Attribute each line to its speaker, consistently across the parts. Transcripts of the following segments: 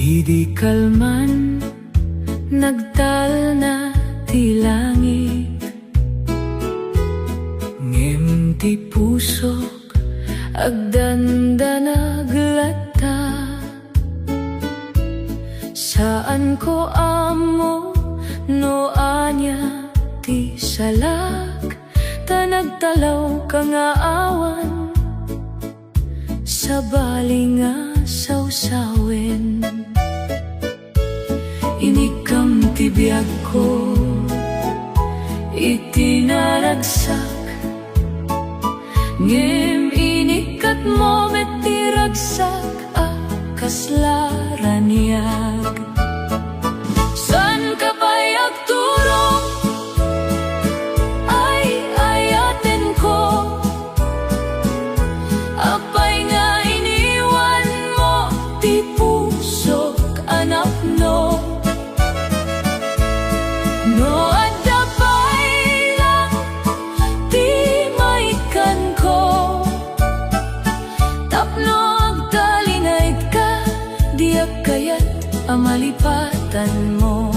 Speaker 1: Idi kalman nagtal na ti langit, ngem ti pusok agdanda naglata. Saan ko amo no anya ti salak, ta nagtalaw ka nga awan sa bali nga sawsawen. Inikam ti biyag ko itinaragsak, ngem inikat mo met ti ragsak a kaslaraniag. San ka pa'y agturong ay ayaten ko, apay nga iniwan mo ti pusok anak no. No adda pa'y lang ti maikan ko, tapno agtalinay ka, diak kayat amalipatan mo.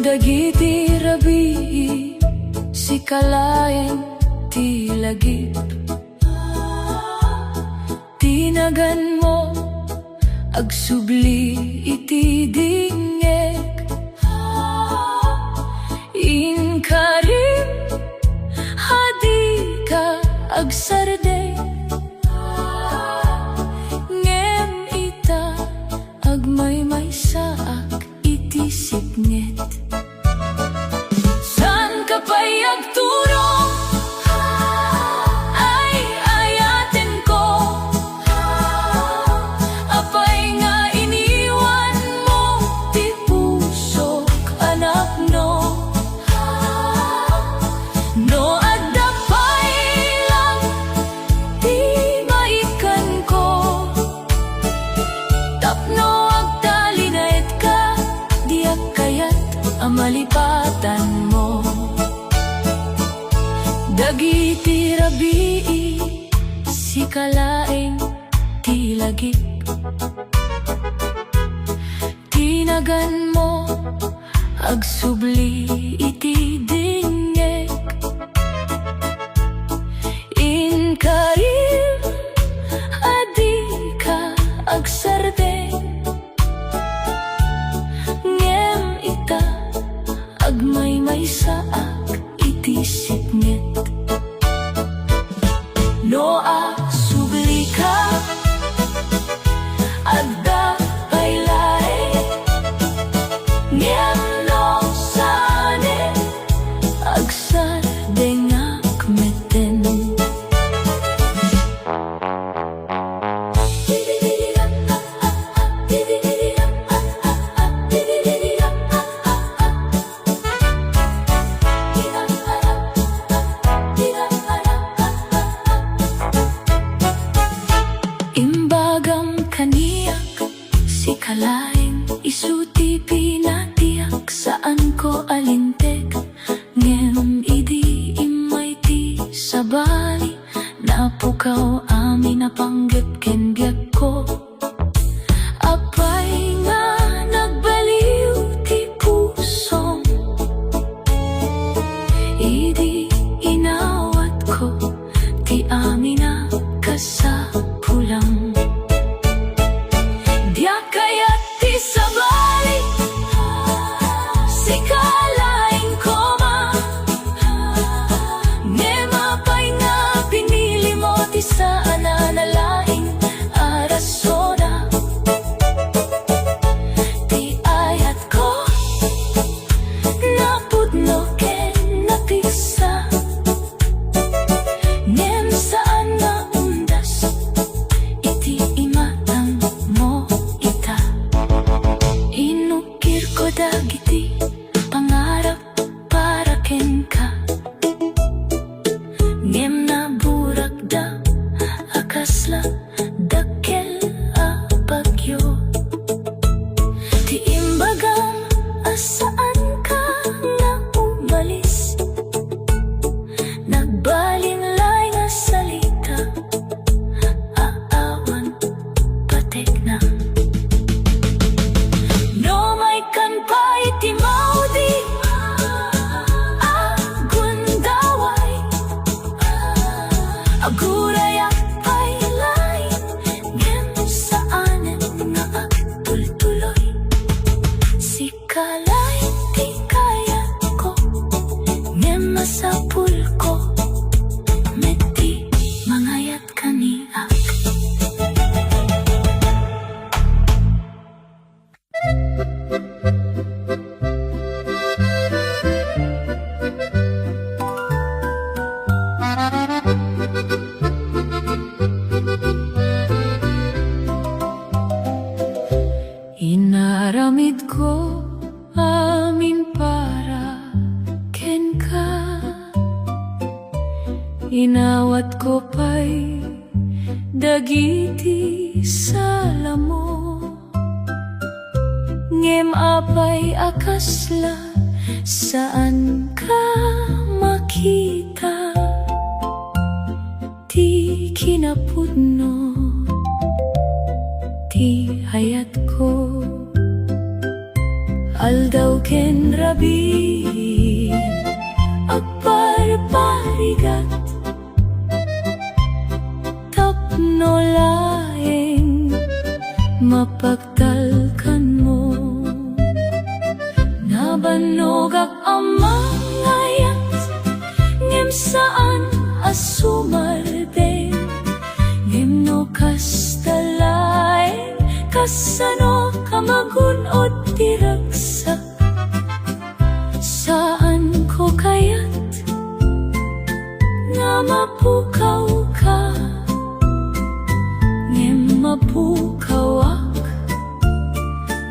Speaker 1: Dagiti rabi si kalaeng ti lagip, tinagan mo agsubli iti dingeg. Inkarim hadi ka agsarde, ngem ita agmaymay saak iti signet. San ka pa'y agturong ay ayaten ko, apay nga iniwan mo ti pusok anak no. No adda pa'y lang ti maikan ko, tapno agtalinayt ka, diak kayat amalipatan mo. Dagiti rabii si kalaeng ti lagip, tinagan mo agsubli iti dingeg. Inkarim adi ka agsarde, ngem ita agmaymay saak iti signet. No asubli ka adda paylay, ngem no sane agsarde nga kmeten. Imbagam kaniyak si kalaeng isuti pinatiyak, saan ko alinteg, ngem idi imay ti sabali, napukaw amin napanggep ken biag ko. Apay nga nagbaliw ti pusong idi inawat ko, ti amin na kasapulang. Diak kayat ti sabali si kalaeng koma, ngem apay nga pinili mo ti saan na nalaing arasona. Ti ayat ko napudno ken napigsa, ngem saan nga undas iti imatang mo ita. Inukir ko dagiti pangarap para ken ka, ngem naburak da akasla dagiti salamo, ngem apay akasla saan ka makita, ti kinapudno ti hayat ko. Aldaw ken rabi agparparigat, tapno laeng mapagtalkan mo. Nabanogak amang ngayat, ngem saan asumarden, ngem no kastalaeng kasano kamagunod tiragsak. Saan ko kayat nga mapukaw ka, ngem mapukawak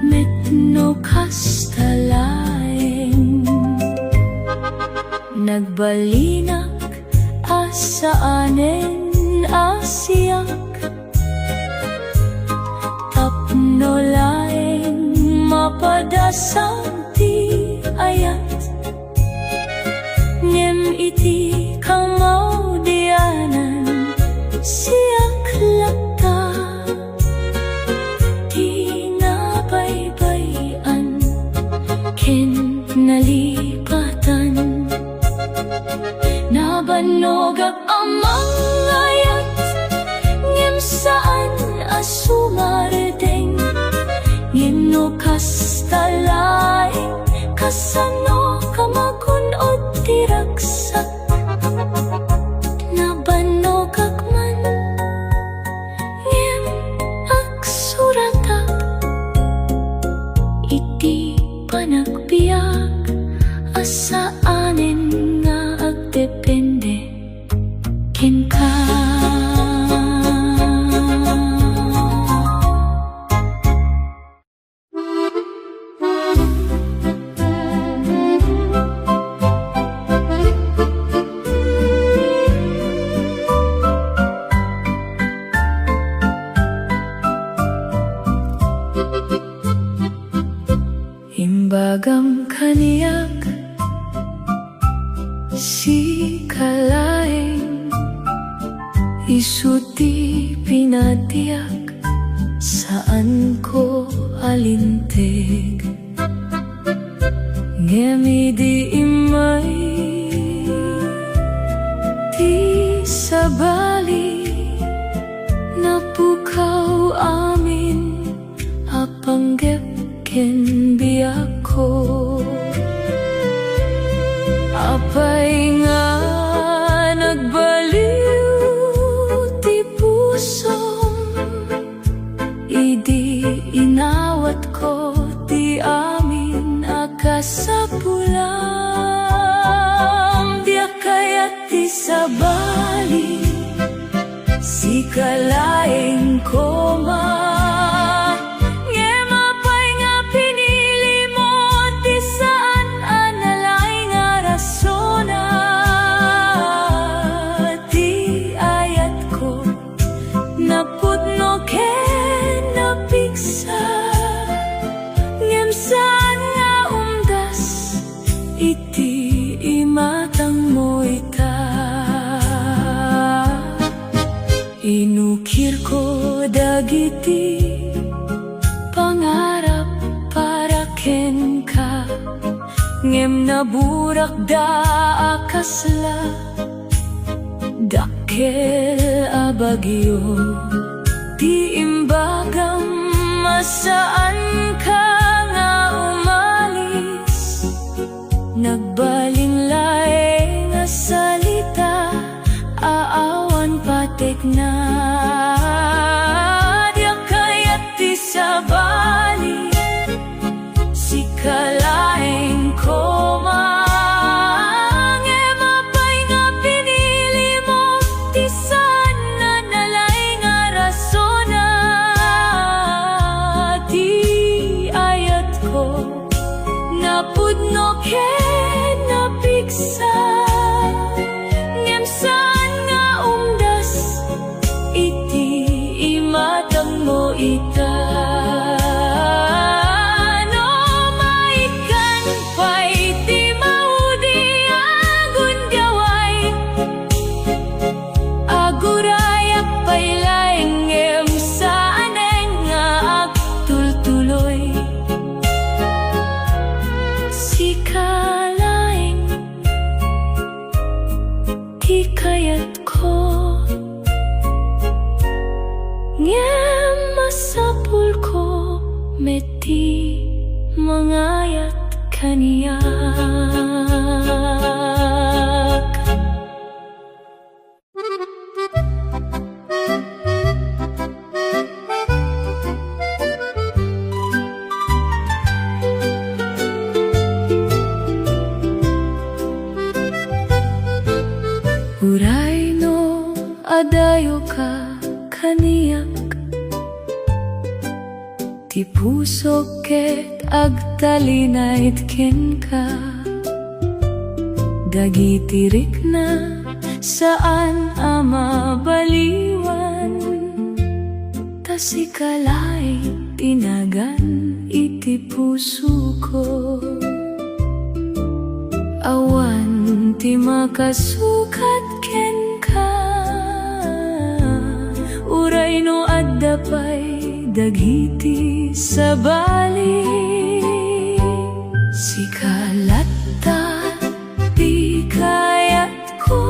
Speaker 1: metno kastalaeng. Nagbalinak asaanen asiyak, tapno laeng mapadasang ti ayat, ngem iti kamaw dianan siyak lakta. Di nabaybayan ken nalipatan, nabanogak amang ngayat, ngem saan asumardeng, ngem no kastalaeng kasano kamagunod tiragsak. Nabanogak man ngem agsuratak, iti panagbiag asaanen nga agdepende ken ka. Imbagam kaniyak si kalaeng, isuti pinatiyak saan ko alinteg, ngem idi imay ti sabali, napukaw amin apanggep ken biyako. Apay nga nagbaliw ti pusom, idi inawat ko ti amin akasapulam. Di kayat ti sabali si kalaeng koma, napudno ken napiksa, ngem saan nga umdas iti imatang mo ita. Inukir ko dagiti pangarap para ken ka, ngem naburak da akasla, dakkel abagyo ti imbagam masaan ka nga umalis. Nagbaling laeng nga salita, aawan patek na. Di kayat ti sabali si kalaeng koma, napudno ken napiksa, ngem saan nga umdas iti ita. No maikan pay ti maudi agun gaway. Agurayak pay laengem sa aneng nga agtultuloy. Sikalaing di kayat ko ngem masapul ko meti mangayat kaniyak. Uray no adayo ka kaniyak, ti puso ket agtalinayt ken ka. Dagitirik na saan ama baliwan, tasikalay tinagan iti puso ko. Awan ti makasukat ken ka, uray no adda pay dagiti sabali. Sikalatta di kayat ko,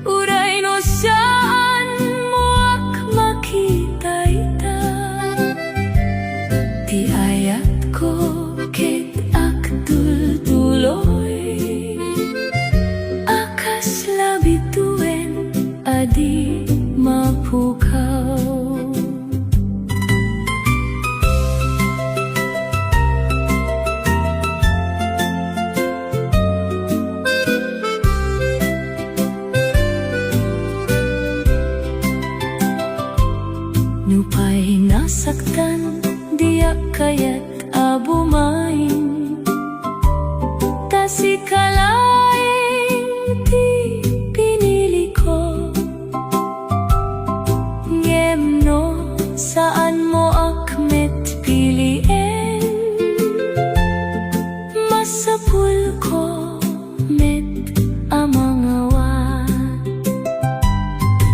Speaker 1: uray no saan mo ak makita ita. Di ayat ko ket agtultuloy, akas labituen adi mapukaw. Nupay nasaktan diyak kayat abumain, tasikalaing ti pinili ko. Ngem no saan mo akmet pilien, masapul ko met amangawan.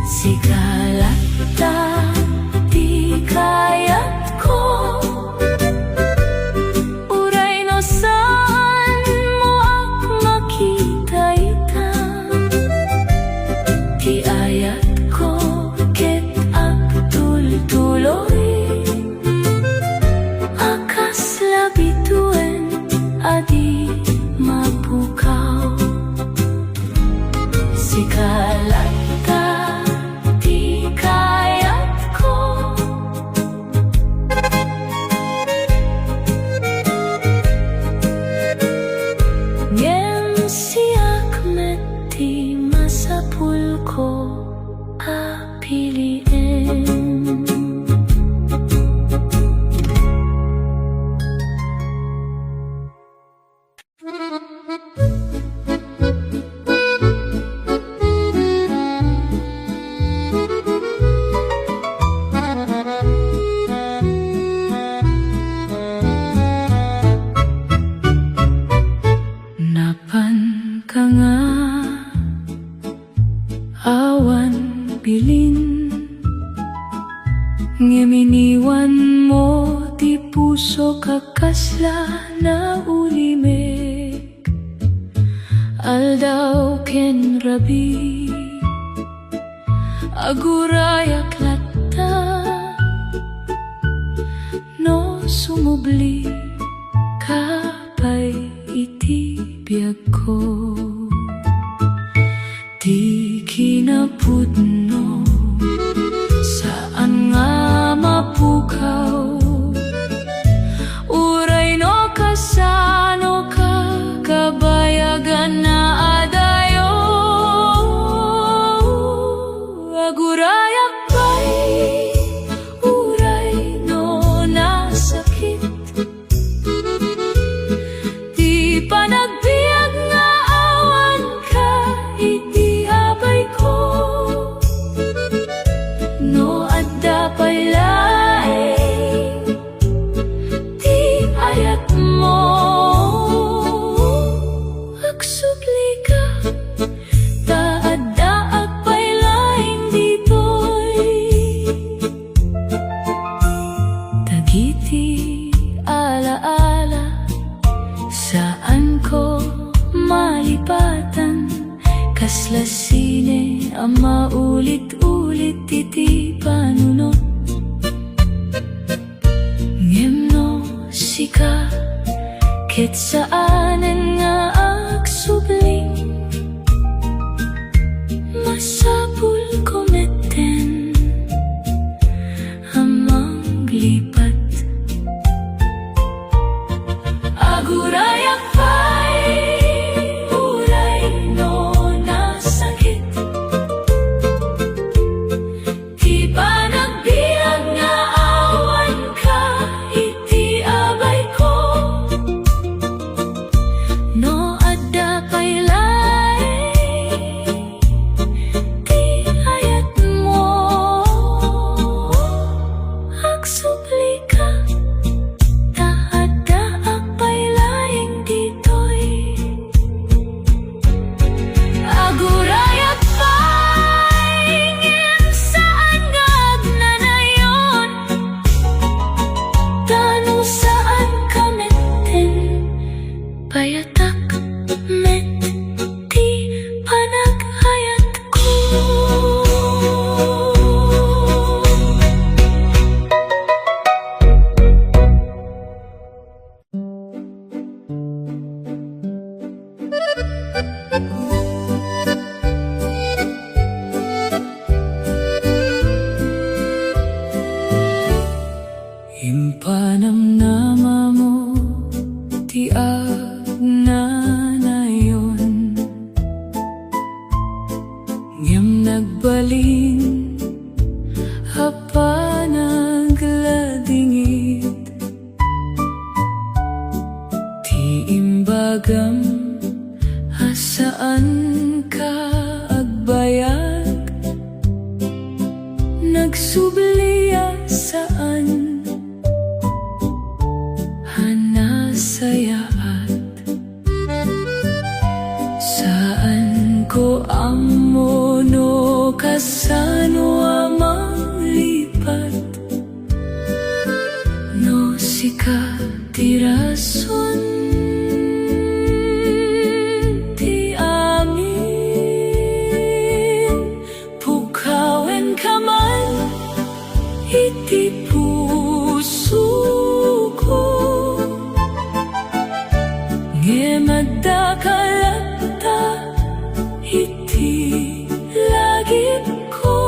Speaker 1: Sikalatta di kayat ko, uray no saan mo ak makita ita. Di ayat ko ket agtultuloy, akas labituen adi mapukaw. Sikalatta di kayat ko, ngem siak meti masapul ko apilien. Napan ka nga awan bilin, ngem mo ti puso kakasla na ulimek. Aldaw ken rabi agurayak latta, no sumubli kapay iti biag ko. Di kinapudno saan nga mapukaw, uray no kasano ka kabayagan na adayo. Agurayak pa'y uray no nasakit, di pa nagbiag nga awan ka iti abay ko. No adda iti panunot. Ngem no sika ket saanen nga agsubling, masapul kometen amang lipat. Agurayak pa'y uray no nasakit, di ba nagbiag nga awan ka iti abay ko, no adda pa'y laeng di ayat mo. Agsubli ka agurayak pa'y ngem saan nga agnanayon, tanu saan kameten payatak met di panagayat ko. Impanamnama mo ti agnanayon, ngem nagbalin apa nagladingit, ti imbagam asaan ka agbayag, nagsubliya saan hanasayaat. Saan ko amo no kasano amang lipat, no sika ti rason ti amin, pukawen ka man iti puso ko, ngem adda kalapta iti lagip ko,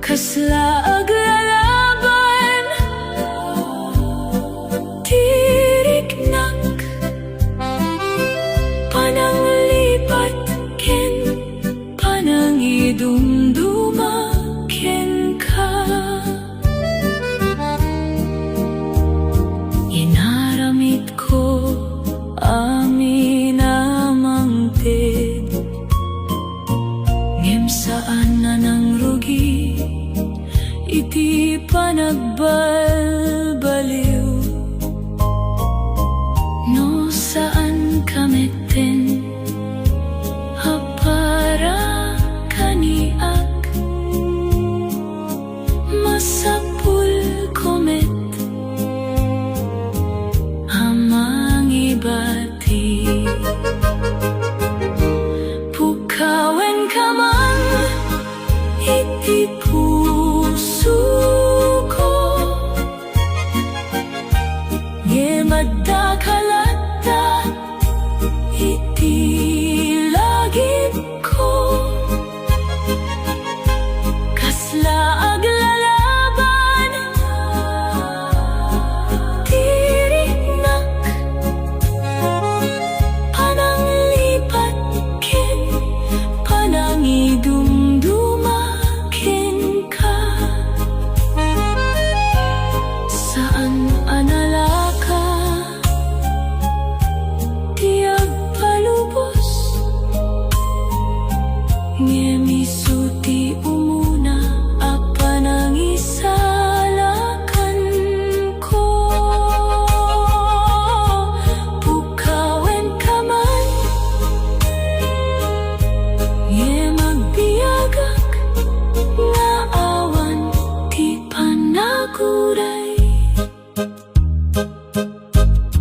Speaker 1: kasla aglalaban tiriknak pananglipat ken panangidumduma ken ka. Inaramid ko amin amangted, ngem saan na nang rugi iti panagbal